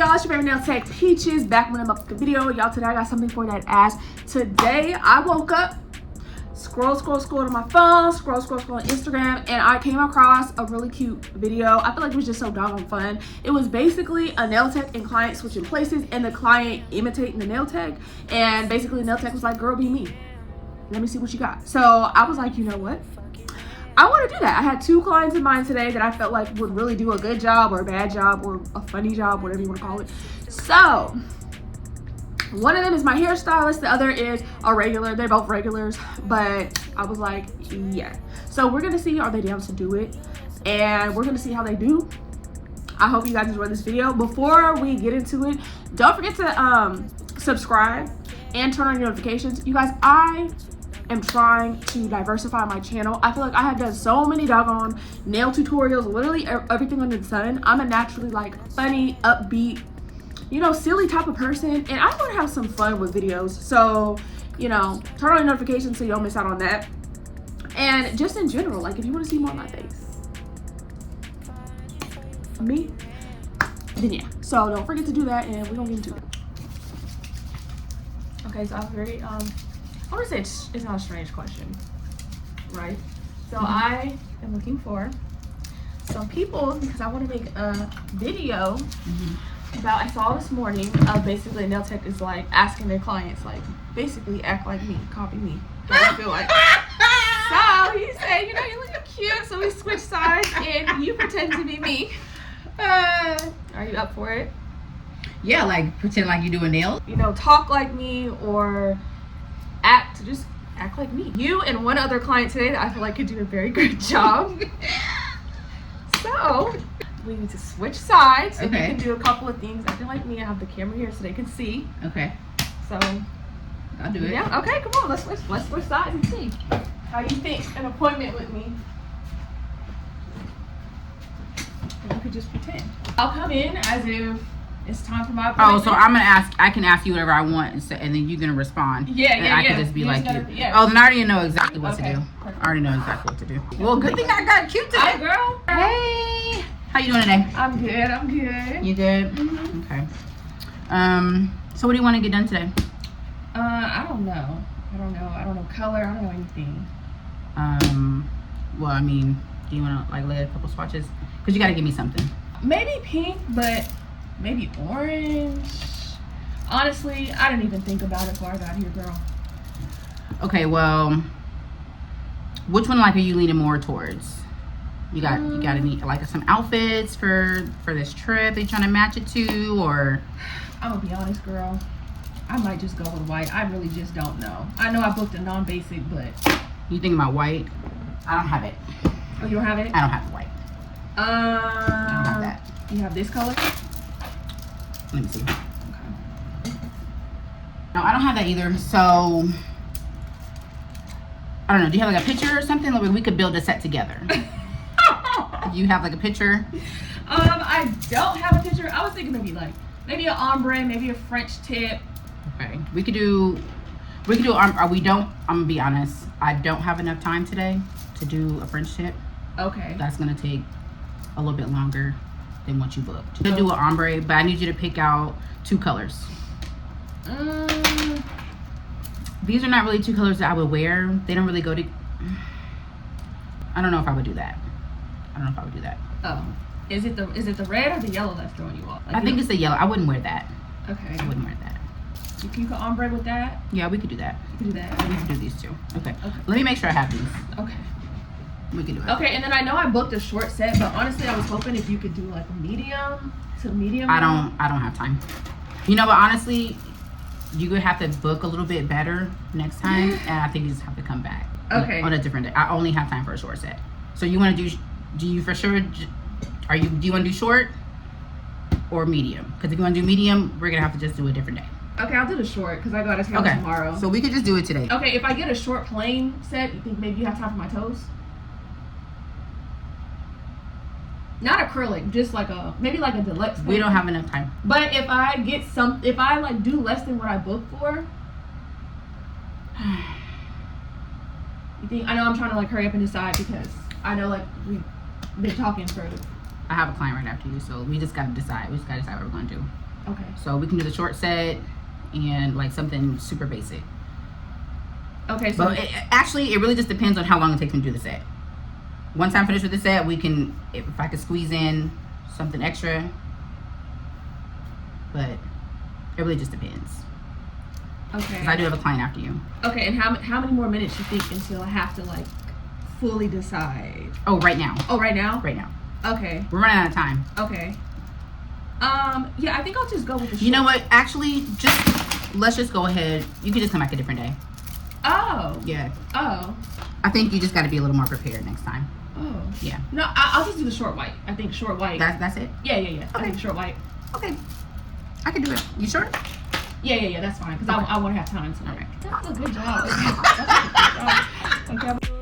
up, y'all? It's your favorite nail tech Peaches, back with another video. Y'all, today I got something for that ass. Today I woke up, scroll on my phone, scroll on Instagram, and I came across a really cute video. I feel like it was just so doggone fun. It was basically a nail tech and client switching places, and the client imitating the nail tech, and basically the nail tech was like, girl, be me, let me see what you got. So I was like, you know what, I want to do that. I had two clients in mind today that I felt like would really do a good job or a bad job or a funny job, whatever you want to call it. So one of them is my hairstylist, the other is a regular. They're both regulars, but I was like, yeah. So we're gonna see, are they down to do it, and we're gonna see how they do. I hope you guys enjoy this video. Before we get into it, don't forget to subscribe and turn on your notifications. You guys, I am trying to diversify my channel. I feel like I have done so many doggone nail tutorials, literally everything under the sun. I'm a naturally like funny, upbeat, you know, silly type of person, and I want to have some fun with videos. So, you know, turn on your notifications so you don't miss out on that. And just in general, like if you want to see more of my face, me, then yeah. So don't forget to do that, and we're gonna get into it. Okay, so I'm very I want to say it's not a strange question, right? So I am looking for some people because I want to make a video about, I saw this morning, basically a nail tech is like asking their clients, like, basically act like me, copy me. I feel like. So he said, you know, you're looking cute, so we switch sides and you pretend to be me. Are you up for it? Yeah, like pretend like you do a nail. You know, talk like me or just act like me. You and one other client today that I feel like could do a very good job. So we need to switch sides, and you can do a couple of things acting like me. I have the camera here so they can see. Okay. So I'll do it. Yeah. Okay. Come on. Let's switch sides and see how you think an appointment with me. And you could just pretend. I'll come in as if it's time for my appointment. Oh, so I'm gonna ask. I can ask you whatever I want, and then you're gonna respond. Yeah. I can just be like you. Yeah. Oh, then I already know exactly what to do. Perfect. I already know exactly what to do. Well, good thing I got cute today. Hi, girl. Hey. How you doing today? I'm good. You good? Okay. So what do you want to get done today? I don't know. I don't know color. I don't know anything. Well, I mean, do you want to like lay a couple swatches? Because you got to give me something. Maybe pink, but maybe orange. Honestly, I didn't even think about it before I got here, girl. Okay, well, which one like are you leaning more towards? You got any like some outfits for this trip? Are you trying to match it to, or? I'm gonna be honest, girl. I might just go with white. I really just don't know. I know I booked a non-basic, but you think about white? I don't have it. Oh, you don't have it? I don't have the white. I don't have that. You have this color? Let me see. Okay. No, I don't have that either. So I don't know. Do you have like a picture or something? Like we could build a set together. You have like a picture? I don't have a picture. I was thinking maybe an ombre, maybe a French tip. Okay. We could do we don't, I'm gonna be honest, I don't have enough time today to do a French tip. Okay. That's gonna take a little bit longer than what you booked. We'll do an ombre, but I need you to pick out two colors. These are not really two colors that I would wear. They don't really go to. I don't know if I would do that. Oh, is it the red or the yellow that's throwing you off? Like, I think it's the yellow. I wouldn't wear that. Okay. I wouldn't wear that. You can ombre with that? Yeah, we could do that. You can do that. We can do these two. Okay. Let me make sure I have these. Okay. We can do it. Okay, and then I know I booked a short set, but honestly, I was hoping if you could do like a medium to medium. I don't have time. You know what? Honestly, you would have to book a litwant to bit better next time, and I think you just have to come back. Okay. On a different day. I only have time for a short set. So you want to do you for sure? Do you want to do short or medium? Because if you want to do medium, we're gonna have to just do a different day. Okay, I'll do the short because I got a town tomorrow. So we could just do it today. Okay, if I get a short plain set, you think maybe you have time for my toes? Not acrylic, just like maybe like a deluxe. We don't have enough time. But if I like do less than what I booked for, you think? I know I'm trying to like hurry up and decide because I know like we've been talking for. I have a client right after you, so we just gotta decide. We just gotta decide what we're gonna do. Okay. So we can do the short set and like something super basic. Okay. So But actually, it really just depends on how long it takes me to do the set. Once I'm finished with the set, we can, if I could squeeze in something extra. But it really just depends. Okay. Because I do have a client after you. Okay, and how many more minutes you think until I have to like fully decide? Oh, right now. Oh, right now? Right now. Okay. We're running out of time. Okay. Yeah, I think I'll just go with the short. You know what? Actually, let's just go ahead. You can just come back a different day. Oh. Yeah. Oh. I think you just got to be a little more prepared next time. Oh. Yeah. No, I'll just do the short white. I think short white. That's it? Yeah. Okay. I think short white. Okay. I can do it. You sure? Yeah, that's fine. Because Okay. I want to have time to. All right. That's a good job. That's a good job. Okay.